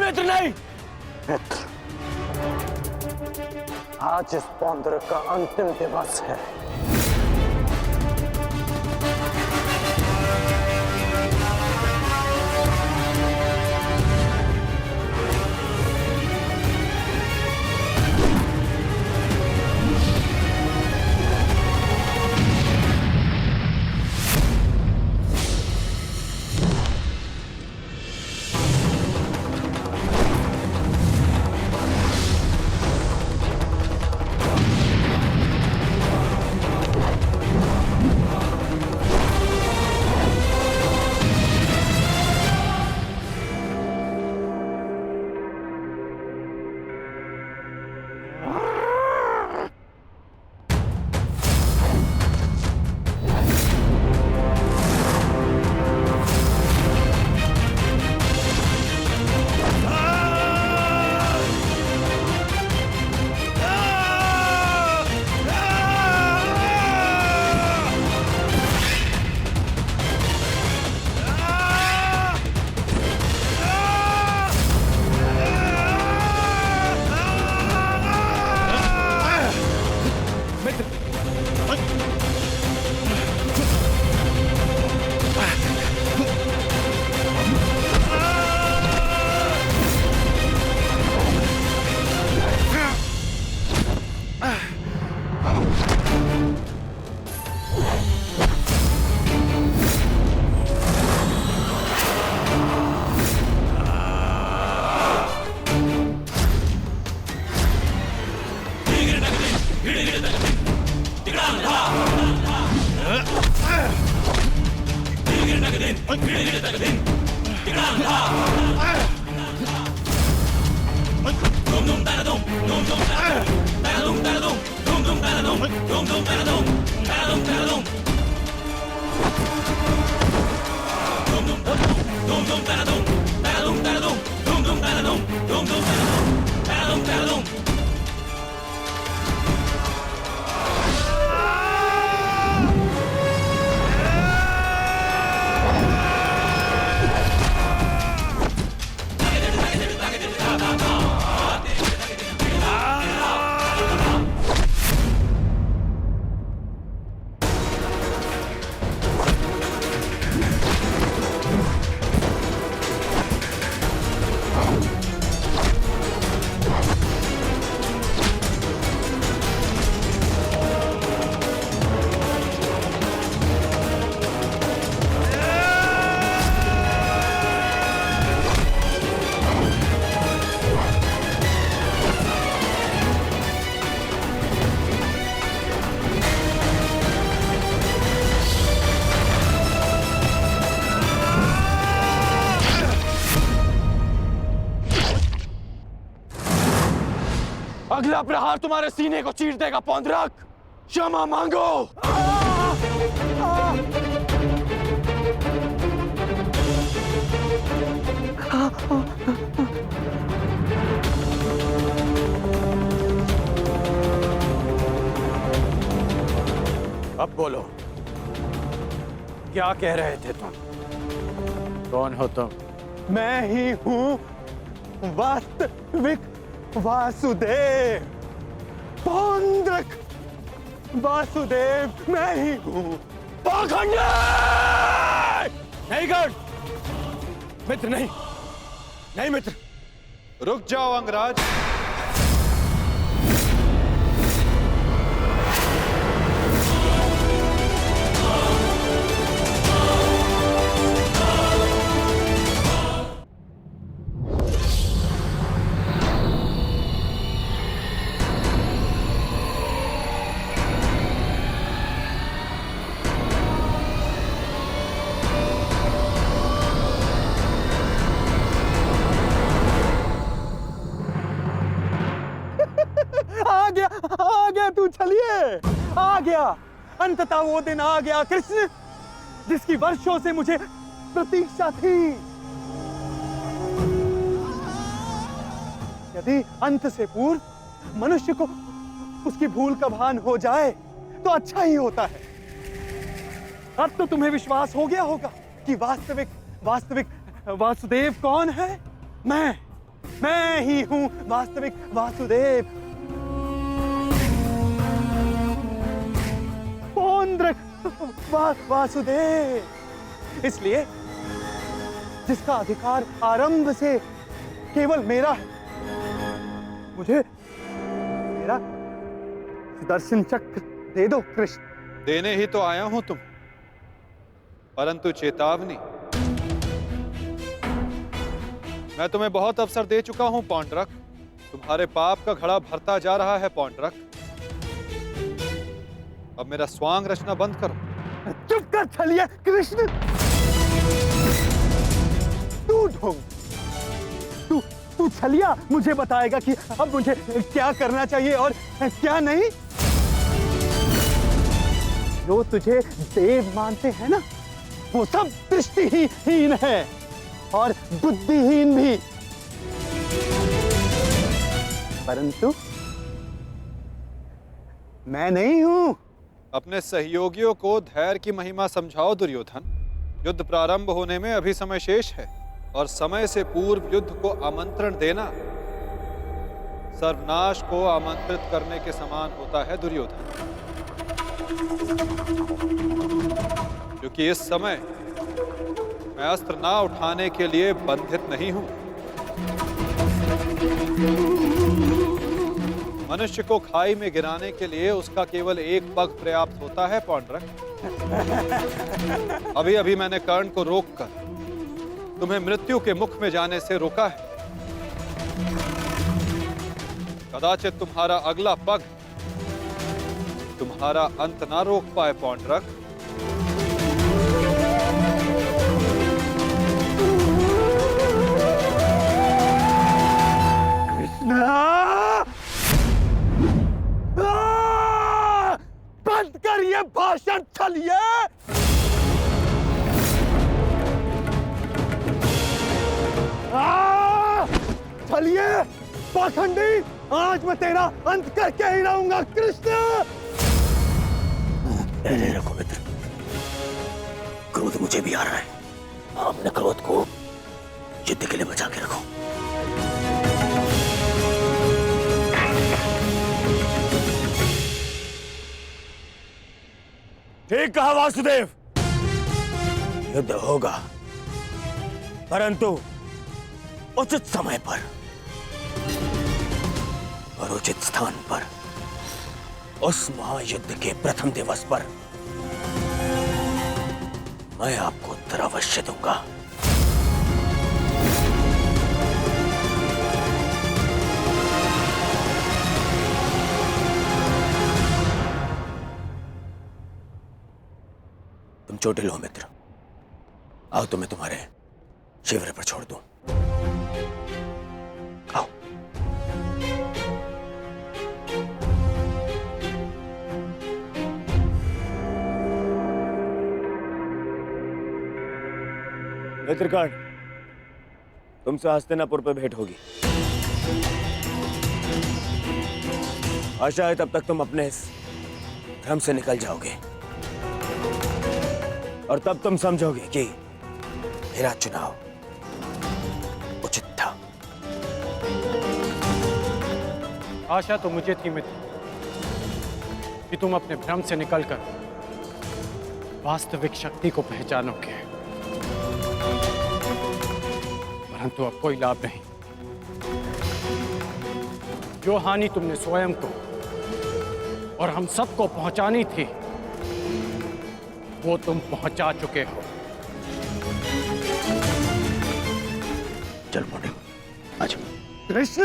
मित्र नहीं। मित्र, आज इस पौंड्रक का अंतिम दिवस है। अगला प्रहार तुम्हारे सीने को चीर देगा पौंड्रक। क्षमा मांगो। अब बोलो, क्या कह रहे थे तुम? कौन हो तुम? मैं ही हूँ वास्तविक वासुदेव। पौंड्रक वासुदेव मैं ही हूँ। पाखंडी! नहीं गण, मित्र नहीं, नहीं मित्र। रुक जाओ अंगराज। आ गया तू, चलिए आ गया। अंततः वो दिन आ गया कृष्ण, जिसकी वर्षों से मुझे प्रतीक्षा थी। यदि अंत से पूर्व मनुष्य को उसकी भूल का भान हो जाए तो अच्छा ही होता है। अब तो तुम्हें विश्वास हो गया होगा कि वास्तविक वासुदेव कौन है। मैं ही हूं वास्तविक वासुदेव। पौंड्रक वासुदेव, इसलिए जिसका अधिकार आरंभ से केवल मेरा है, मुझे मेरा सुदर्शन चक्र दे दो कृष्ण। देने ही तो आया हूं तुम, परंतु चेतावनी, मैं तुम्हें बहुत अवसर दे चुका हूं पौंड्रक। तुम्हारे पाप का घड़ा भरता जा रहा है पौंड्रक। अब मेरा स्वांग रचना बंद करो। चुप कर छलिया कृष्ण। तू ढोंग, तू छलिया मुझे बताएगा कि अब मुझे क्या करना चाहिए और क्या नहीं। जो तुझे देव मानते हैं ना, वो सब दृष्टिहीन है और बुद्धिहीन भी। परंतु मैं नहीं हूं। अपने सहयोगियों को धैर्य की महिमा समझाओ दुर्योधन। युद्ध प्रारंभ होने में अभी समय शेष है और समय से पूर्व युद्ध को आमंत्रण देना सर्वनाश को आमंत्रित करने के समान होता है दुर्योधन। क्योंकि इस समय मैं अस्त्र ना उठाने के लिए बंधित नहीं हूं। मनुष्य को खाई में गिराने के लिए उसका केवल एक पग पर्याप्त होता है पौंड्रक। अभी अभी मैंने कर्ण को रोककर तुम्हें मृत्यु के मुख में जाने से रोका है। कदाचित तुम्हारा अगला पग तुम्हारा अंत ना रोक पाए पौंड्रक। बंद कर ये भाषण छलिए। छलिए पाखंडी, आज मैं तेरा अंत करके ही रहूंगा कृष्ण। पहले रखो मित्र, क्रोध मुझे भी आ रहा है। अपने क्रोध को युद्ध के लिए बचा के रखो। ठीक कहा वासुदेव, युद्ध होगा, परंतु उचित समय पर और उचित स्थान पर। उस महायुद्ध के प्रथम दिवस पर मैं आपको उत्तर अवश्य दूंगा। तुम चोटिल हो मित्र, आओ तुम्हें तुम्हारे शिविर पर छोड़ दूं। आओ। मित्रकर्ण, तुमसे हस्तिनापुर पर भेंट होगी। आशा है तब तक तुम अपने इस भ्रम से निकल जाओगे और तब तुम समझोगे कि मेरा चुनाव उचित था। आशा तो मुझे थी मित्र कि तुम अपने भ्रम से निकलकर वास्तविक शक्ति को पहचानोगे, परंतु अब कोई लाभ नहीं। जो हानि तुमने स्वयं को और हम सबको पहुंचानी थी, वो तुम पहुंचा चुके हो। चल मोटे, आजा। कृष्ण,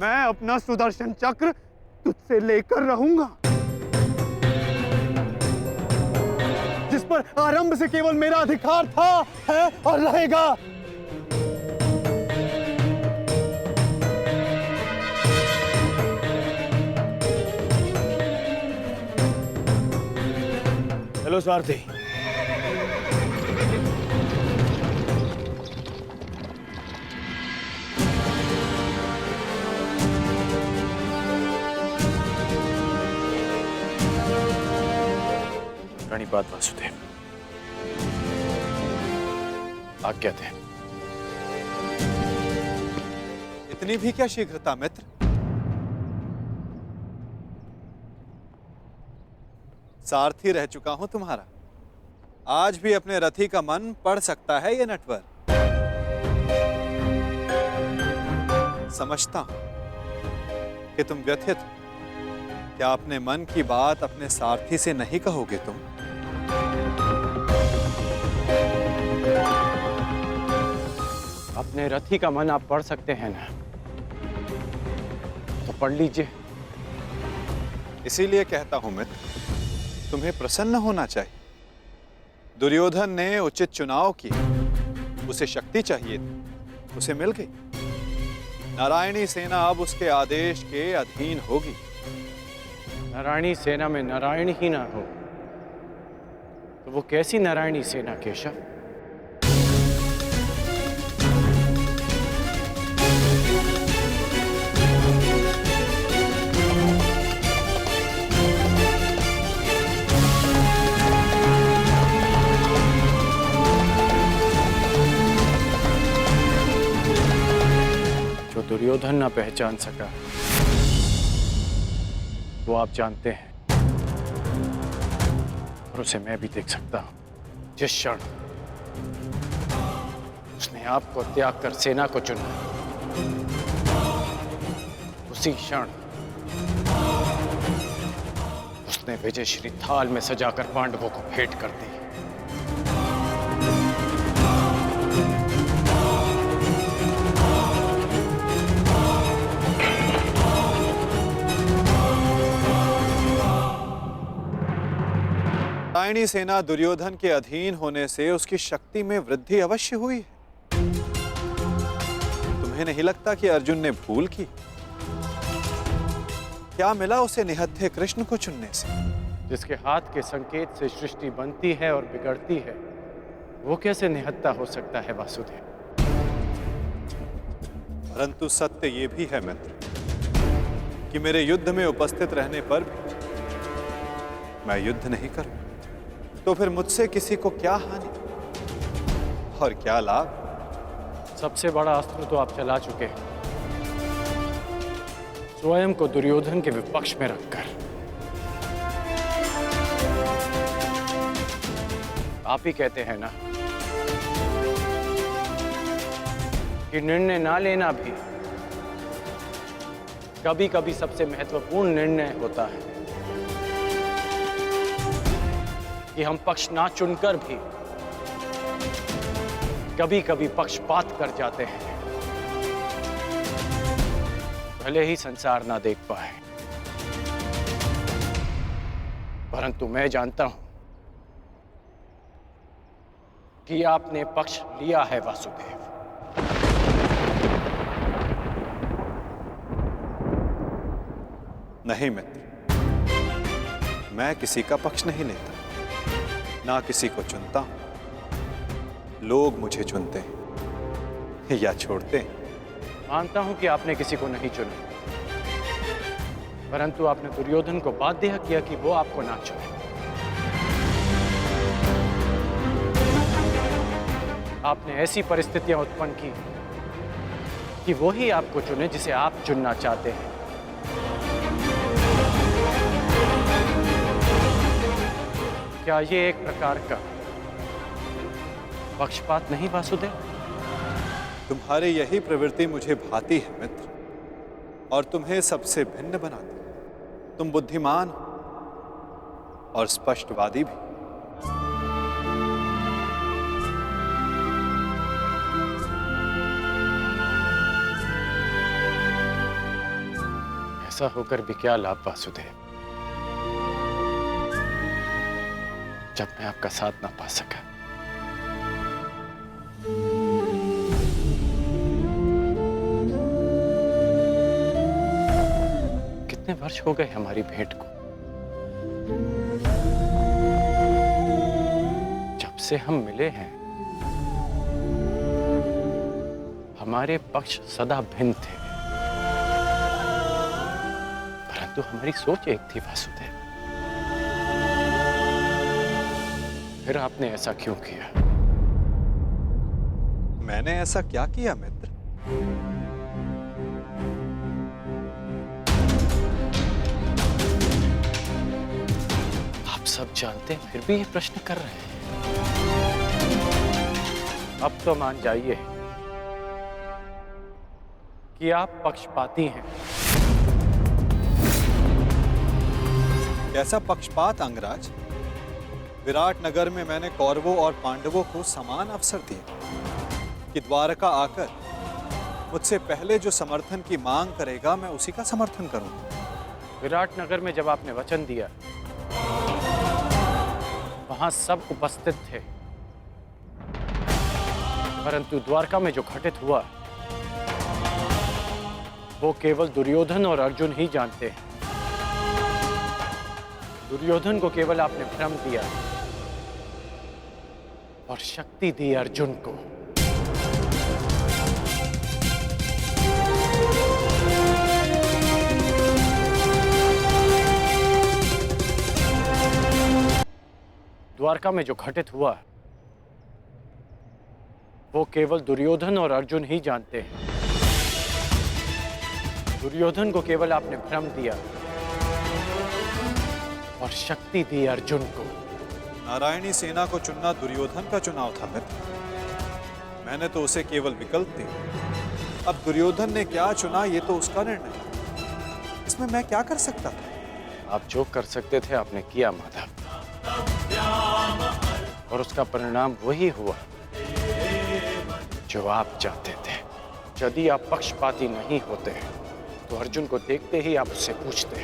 मैं अपना सुदर्शन चक्र तुझसे लेकर रहूंगा, जिस पर आरंभ से केवल मेरा अधिकार था, है और रहेगा। हेलो सारथी। प्रणिपात वासुदेव, आज्ञा थे। इतनी भी क्या शीघ्रता मित्र? सारथी रह चुका हूं तुम्हारा। आज भी अपने रथी का मन पढ़ सकता है ये नटवर। समझता हूं कि तुम व्यथित हो। क्या अपने मन की बात अपने सारथी से नहीं कहोगे तुम? अपने रथी का मन आप पढ़ सकते हैं ना, तो पढ़ लीजिए। इसीलिए कहता हूं मित्र, तुम्हें प्रसन्न होना चाहिए। दुर्योधन ने उचित चुनाव किया। उसे शक्ति चाहिए थी, उसे मिल गई। नारायणी सेना अब उसके आदेश के अधीन होगी। नारायणी सेना में नारायण ही ना हो तो वो कैसी नारायणी सेना केशव? जो दुर्योधन ना पहचान सका वो आप जानते हैं, और उसे मैं भी देख सकता हूं। जिस क्षण उसने आपको त्याग कर सेना को चुना, उसी क्षण उसने विजयश्री थाल में सजाकर पांडवों को भेंट कर दी। नारायणी सेना दुर्योधन के अधीन होने से उसकी शक्ति में वृद्धि अवश्य हुई है। तुम्हें नहीं लगता कि अर्जुन ने भूल की? क्या मिला उसे निहत्थे कृष्ण को चुनने से? जिसके हाथ के संकेत से सृष्टि बनती है और बिगड़ती है, वो कैसे निहत्था हो सकता है वासुदेव? परंतु सत्य ये भी है मित्र कि मेरे युद्ध में उपस्थित रहने पर भी मैं युद्ध नहीं करूं, तो फिर मुझसे किसी को क्या हानि और क्या लाभ? सबसे बड़ा अस्त्र तो आप चला चुके हैं, स्वयं को दुर्योधन के विपक्ष में रखकर। आप ही कहते हैं ना कि निर्णय ना लेना भी कभी कभी सबसे महत्वपूर्ण निर्णय होता है, कि हम पक्ष ना चुनकर भी कभी कभी पक्षपात कर जाते हैं, भले ही संसार ना देख पाए। परंतु मैं जानता हूं कि आपने पक्ष लिया है वासुदेव। नहीं मित्र, मैं किसी का पक्ष नहीं लेता, ना किसी को चुनता हूं। लोग मुझे चुनते हैं या छोड़ते हैं। मानता हूं कि आपने किसी को नहीं चुना, परंतु आपने दुर्योधन को बाध्य किया कि वो आपको ना चुने। आपने ऐसी परिस्थितियां उत्पन्न की कि वो ही आपको चुने जिसे आप चुनना चाहते हैं। क्या ये एक प्रकार का पक्षपात नहीं वासुदेव? तुम्हारी यही प्रवृत्ति मुझे भाती है मित्र, और तुम्हें सबसे भिन्न बनाती। तुम बुद्धिमान और स्पष्टवादी भी। ऐसा होकर भी क्या लाभ वासुदेव, जब मैं आपका साथ ना पा सका। कितने वर्ष हो गए हमारी भेंट को? जब से हम मिले हैं हमारे पक्ष सदा भिन्न थे, परंतु हमारी सोच एक थी वासुदेव। फिर आपने ऐसा क्यों किया? मैंने ऐसा क्या किया मित्र? सब जानते हैं फिर भी ये प्रश्न कर रहे हैं। अब तो मान जाइए कि आप पक्षपाती हैं। कैसा पक्षपात अंगराज? विराट नगर में मैंने कौरवों और पांडवों को समान अवसर दिए कि द्वारका आकर मुझसे पहले जो समर्थन की मांग करेगा मैं उसी का समर्थन करूंगा। विराट नगर में जब आपने वचन दिया, वहां सब उपस्थित थे, परंतु द्वारका में जो घटित हुआ वो केवल दुर्योधन और अर्जुन ही जानते हैं। दुर्योधन को केवल आपने भ्रम दिया और शक्ति दी अर्जुन को। द्वारका में जो घटित हुआ वो केवल दुर्योधन और अर्जुन ही जानते हैं। दुर्योधन को केवल आपने भ्रम दिया और शक्ति दी अर्जुन को। नारायणी सेना को चुनना दुर्योधन का चुनाव था मित्र। मैंने तो उसे केवल विकल्प दिए। अब दुर्योधन ने क्या चुना ये तो उसका निर्णय है। इसमें मैं क्या कर सकता था? आप जो कर सकते थे आपने किया माधव, और उसका परिणाम वही हुआ जो आप चाहते थे। यदि आप पक्षपाती नहीं होते तो अर्जुन को देखते ही आप उससे पूछते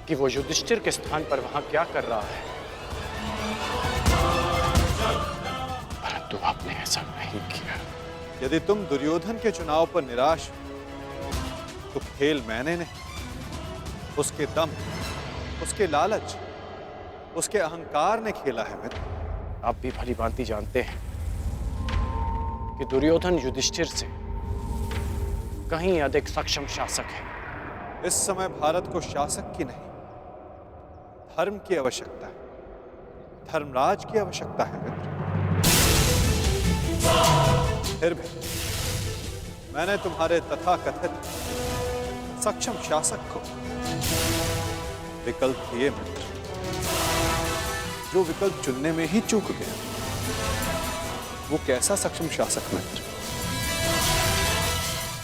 कि वो युधिष्ठिर के स्थान पर वहां क्या कर रहा है, परंतु आपने ऐसा नहीं किया। यदि तुम दुर्योधन के चुनाव पर निराश हो तो खेल मैंने नहीं, उसके दम, उसके लालच, उसके अहंकार ने खेला है मित्र। आप भी भली भांति जानते हैं कि दुर्योधन युधिष्ठिर से कहीं अधिक सक्षम शासक है। इस समय भारत को शासक की नहीं, धर्म की आवश्यकता है, धर्मराज की आवश्यकता है मित्र। फिर भी मैंने तुम्हारे तथाकथित सक्षम शासक को विकल्प दिए मित्र, जो विकल्प चुनने में ही चूक गया। वो कैसा सक्षम शासक मित्र?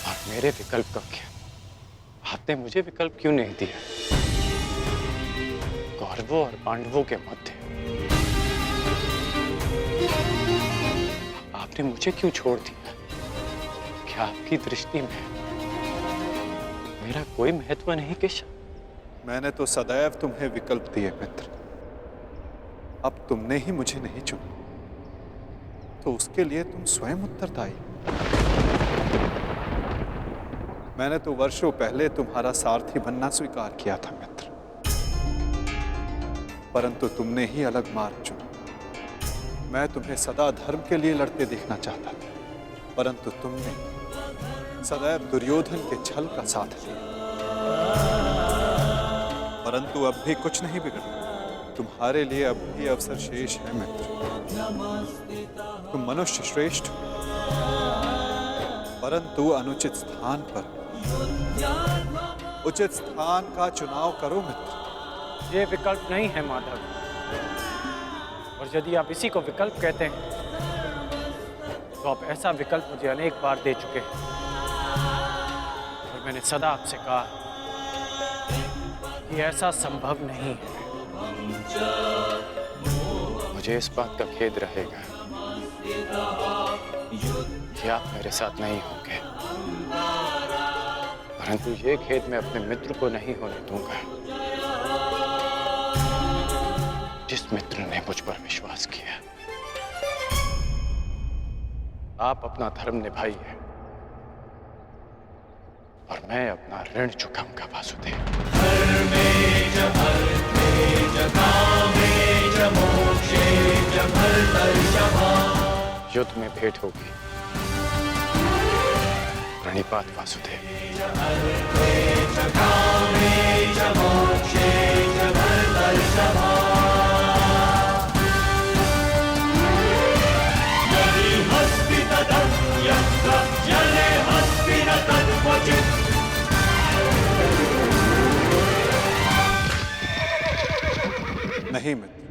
और मेरे विकल्प का क्या? आपने मुझे विकल्प क्यों नहीं दिया? कौरवों और पांडवों के मध्य आपने मुझे क्यों छोड़ दिया? क्या आपकी दृष्टि में मेरा कोई महत्व नहीं केशव? मैंने तो सदैव तुम्हें विकल्प दिए मित्र। अब तुमने ही मुझे नहीं चुना तो उसके लिए तुम स्वयं उत्तरदायी। मैंने तो वर्षों पहले तुम्हारा सारथी बनना स्वीकार किया था मित्र, परंतु तुमने ही अलग मार्ग चुना। मैं तुम्हें सदा धर्म के लिए लड़ते देखना चाहता था, परंतु तुमने सदैव दुर्योधन के छल का साथ लिया। परंतु अब भी कुछ नहीं बिगड़ा। तुम्हारे लिए अब भी अवसर शेष है मित्र। तुम मनुष्य श्रेष्ठ हो, परंतु अनुचित स्थान पर। उचित स्थान का चुनाव करो मित्र। ये विकल्प नहीं है माधव, और यदि आप इसी को विकल्प कहते हैं तो आप ऐसा विकल्प मुझे अनेक बार दे चुके हैं, और मैंने सदा आपसे कहा कि ऐसा संभव नहीं है। मुझे इस बात का खेद रहेगा कि आप मेरे साथ नहीं होंगे, परंतु ये खेद मैं अपने मित्र को नहीं होने दूंगा, जिस मित्र ने मुझ पर विश्वास किया। आप अपना धर्म निभाइए और मैं अपना ऋण चुकाऊंगा वासुदेव। युद्ध में भेंट होगी। प्रणिपात वासुदेव। नहीं मित्र,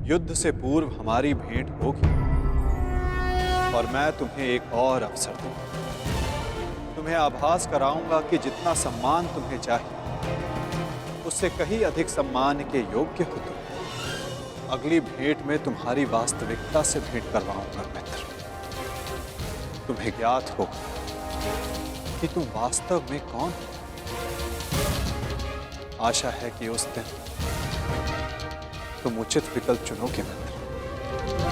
युद्ध से पूर्व हमारी भेंट होगी और मैं तुम्हें एक और अवसर दूंगा। तुम्हें आभास कराऊंगा कि जितना सम्मान तुम्हें चाहिए उससे कहीं अधिक सम्मान के योग्य हो तुम। अगली भेंट में तुम्हारी वास्तविकता से भेंट करवाऊंगा मित्र। तुम्हें ज्ञात होगा कि तुम वास्तव में कौन हो। आशा है कि उस दिन तुम उचित विकल्प चुनोगे मित्र।